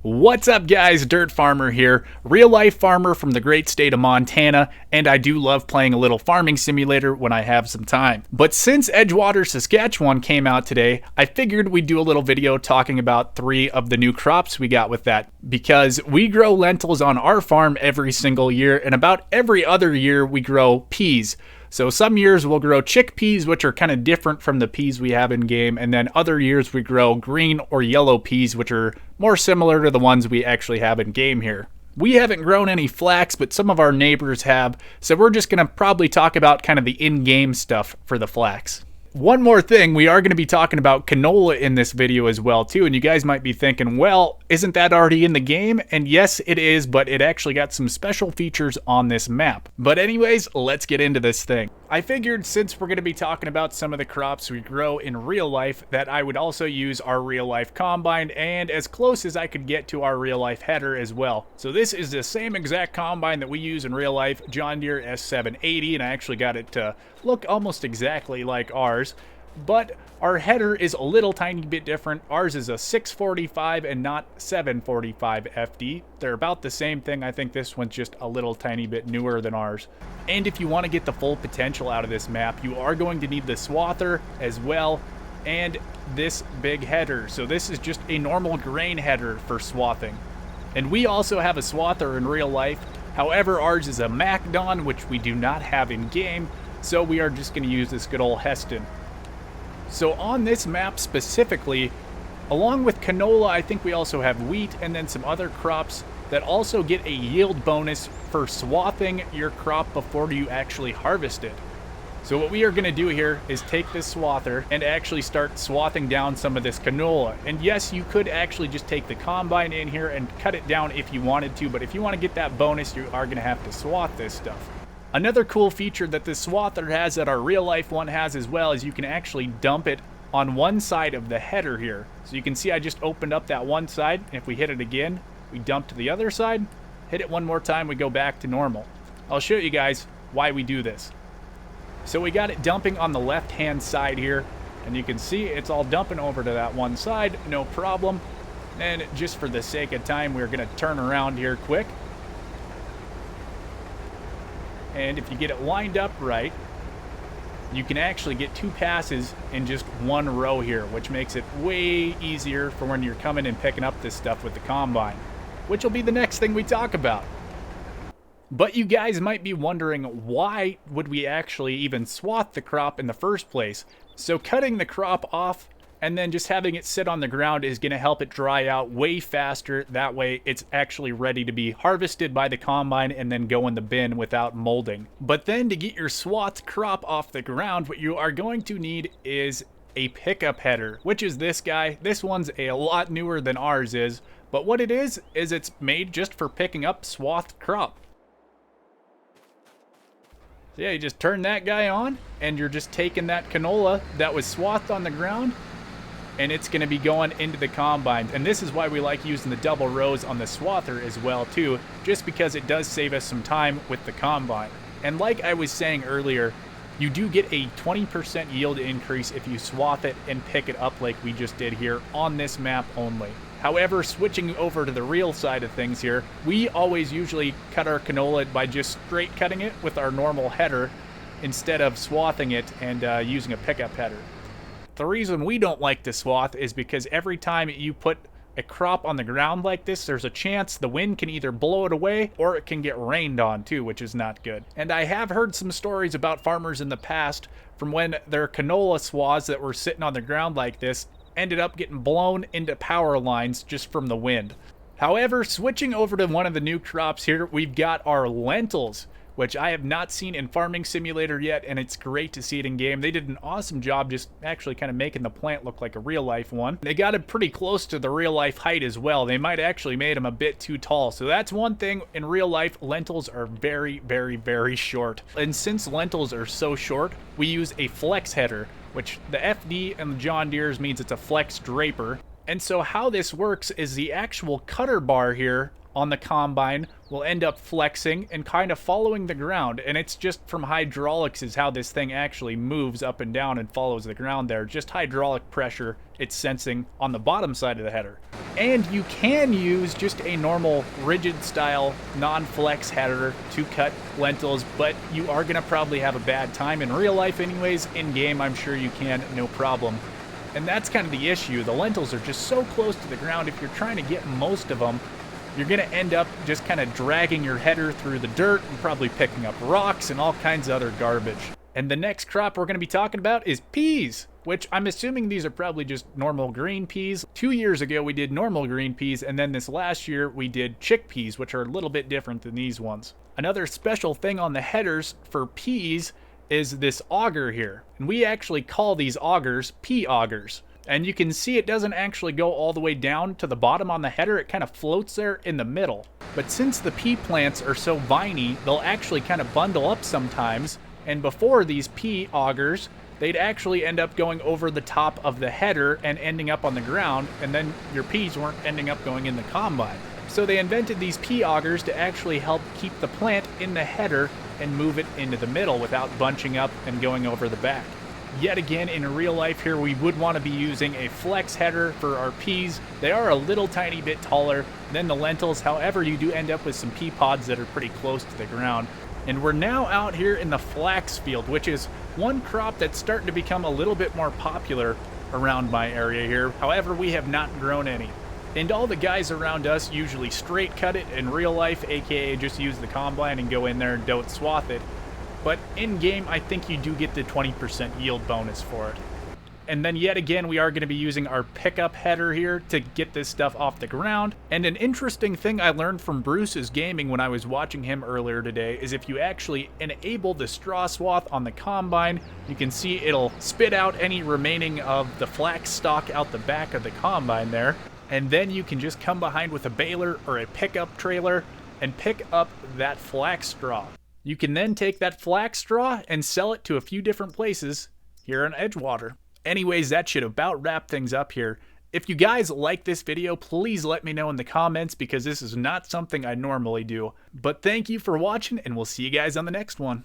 What's up guys, Dirt Farmer here, real life farmer from the great state of Montana, and I do love playing a little farming simulator when I have some time. But since Edgewater Saskatchewan came out today, I figured we'd do a little video talking about 3 of the new crops we got with that. Because we grow lentils on our farm every single year, and about every other year we grow peas. So some years we'll grow chickpeas, which are kind of different from the peas we have in game, and then other years we grow green or yellow peas, which are more similar to the ones we actually have in game here. We haven't grown any flax, but some of our neighbors have, so we're just going to probably talk about kind of the in-game stuff for the flax. One more thing, we are going to be talking about canola in this video as well too, and you guys might be thinking, well, isn't that already in the game? And yes, it is, but it actually got some special features on this map. But anyways, let's get into this thing. I figured since we're going to be talking about some of the crops we grow in real life, that I would also use our real life combine and as close as I could get to our real life header as well. So this is the same exact combine that we use in real life, John Deere S780, and I actually got it to look almost exactly like ours. But our header is a little tiny bit different. Ours is a 645 and not 745 FD. They're about the same thing. I think this one's just a little tiny bit newer than ours. And if you want to get the full potential out of this map, you are going to need the Swather as well, and this big header. So this is just a normal grain header for swathing. And we also have a Swather in real life. However, ours is a MacDon, which we do not have in game. So we are just going to use this good old Heston. So on this map specifically, along with canola, I think we also have wheat and then some other crops that also get a yield bonus for swathing your crop before you actually harvest it. So what we are going to do here is take this swather and actually start swathing down some of this canola. And yes, you could actually just take the combine in here and cut it down if you wanted to, but if you want to get that bonus, you are going to have to swath this stuff. Another cool feature that this Swather has that our real life one has as well is you can actually dump it on one side of the header here. So you can see I just opened up that one side, and if we hit it again, we dump to the other side, hit it one more time, we go back to normal. I'll show you guys why we do this. So we got it dumping on the left hand side here, and you can see it's all dumping over to that one side, no problem. And just for the sake of time, we're going to turn around here quick. And if you get it lined up right, you can actually get 2 passes in just one row here, which makes it way easier for when you're coming and picking up this stuff with the combine, which will be the next thing we talk about. But you guys might be wondering, why would we actually even swath the crop in the first place? So cutting the crop off and then just having it sit on the ground is going to help it dry out way faster. That way it's actually ready to be harvested by the combine and then go in the bin without molding. But then to get your swathed crop off the ground, what you are going to need is a pickup header, which is this guy. This one's a lot newer than ours is, but what it is it's made just for picking up swathed crop. So yeah, you just turn that guy on and you're just taking that canola that was swathed on the ground, and it's going to be going into the combine. And this is why we like using the double rows on the swather as well too, just because it does save us some time with the combine. And like I was saying earlier, you do get a 20% yield increase if you swath it and pick it up like we just did here on this map only. However, switching over to the real side of things here, we always usually cut our canola by just straight cutting it with our normal header instead of swathing it and using a pickup header. The reason we don't like to swath is because every time you put a crop on the ground like this, there's a chance the wind can either blow it away or it can get rained on too, which is not good. And I have heard some stories about farmers in the past from when their canola swaths that were sitting on the ground like this ended up getting blown into power lines just from the wind. However, switching over to one of the new crops here, we've got our lentils, which I have not seen in Farming Simulator yet, and it's great to see it in game. They did an awesome job just actually kind of making the plant look like a real life one. They got it pretty close to the real life height as well. They might actually made them a bit too tall. So that's one thing. In real life, lentils are very, very, very short. And since lentils are so short, we use a flex header, which the FD and the John Deere's means it's a flex draper. And so how this works is the actual cutter bar here on the combine will end up flexing and kind of following the ground. And it's just from hydraulics is how this thing actually moves up and down and follows the ground there. Just hydraulic pressure it's sensing on the bottom side of the header. And you can use just a normal rigid style non-flex header to cut lentils, but you are going to probably have a bad time in real life anyways. In game, I'm sure you can, no problem. And that's kind of the issue. The lentils are just so close to the ground. If you're trying to get most of them, you're going to end up just kind of dragging your header through the dirt and probably picking up rocks and all kinds of other garbage. And the next crop we're going to be talking about is peas, which I'm assuming these are probably just normal green peas. 2 years ago, we did normal green peas, and then this last year, we did chickpeas, which are a little bit different than these ones. Another special thing on the headers for peas is this auger here. And we actually call these augers pea augers. And you can see it doesn't actually go all the way down to the bottom on the header. It kind of floats there in the middle. But since the pea plants are so viney, they'll actually kind of bundle up sometimes. And before these pea augers, they'd actually end up going over the top of the header and ending up on the ground, and then your peas weren't ending up going in the combine. So they invented these pea augers to actually help keep the plant in the header and move it into the middle without bunching up and going over the back. Yet again, in real life here, we would want to be using a flex header for our peas. They are a little tiny bit taller than the lentils. However, you do end up with some pea pods that are pretty close to the ground. And we're now out here in the flax field, which is one crop that's starting to become a little bit more popular around my area here. However, we have not grown any. And all the guys around us usually straight cut it in real life, aka just use the combine and go in there and don't swath it. But in game, I think you do get the 20% yield bonus for it. And then yet again, we are going to be using our pickup header here to get this stuff off the ground. And an interesting thing I learned from Bruce's gaming when I was watching him earlier today is if you actually enable the straw swath on the combine, you can see it'll spit out any remaining of the flax stalk out the back of the combine there. And then you can just come behind with a baler or a pickup trailer and pick up that flax straw. You can then take that flax straw and sell it to a few different places here in Edgewater. Anyways, that should about wrap things up here. If you guys like this video, please let me know in the comments because this is not something I normally do. But thank you for watching, and we'll see you guys on the next one.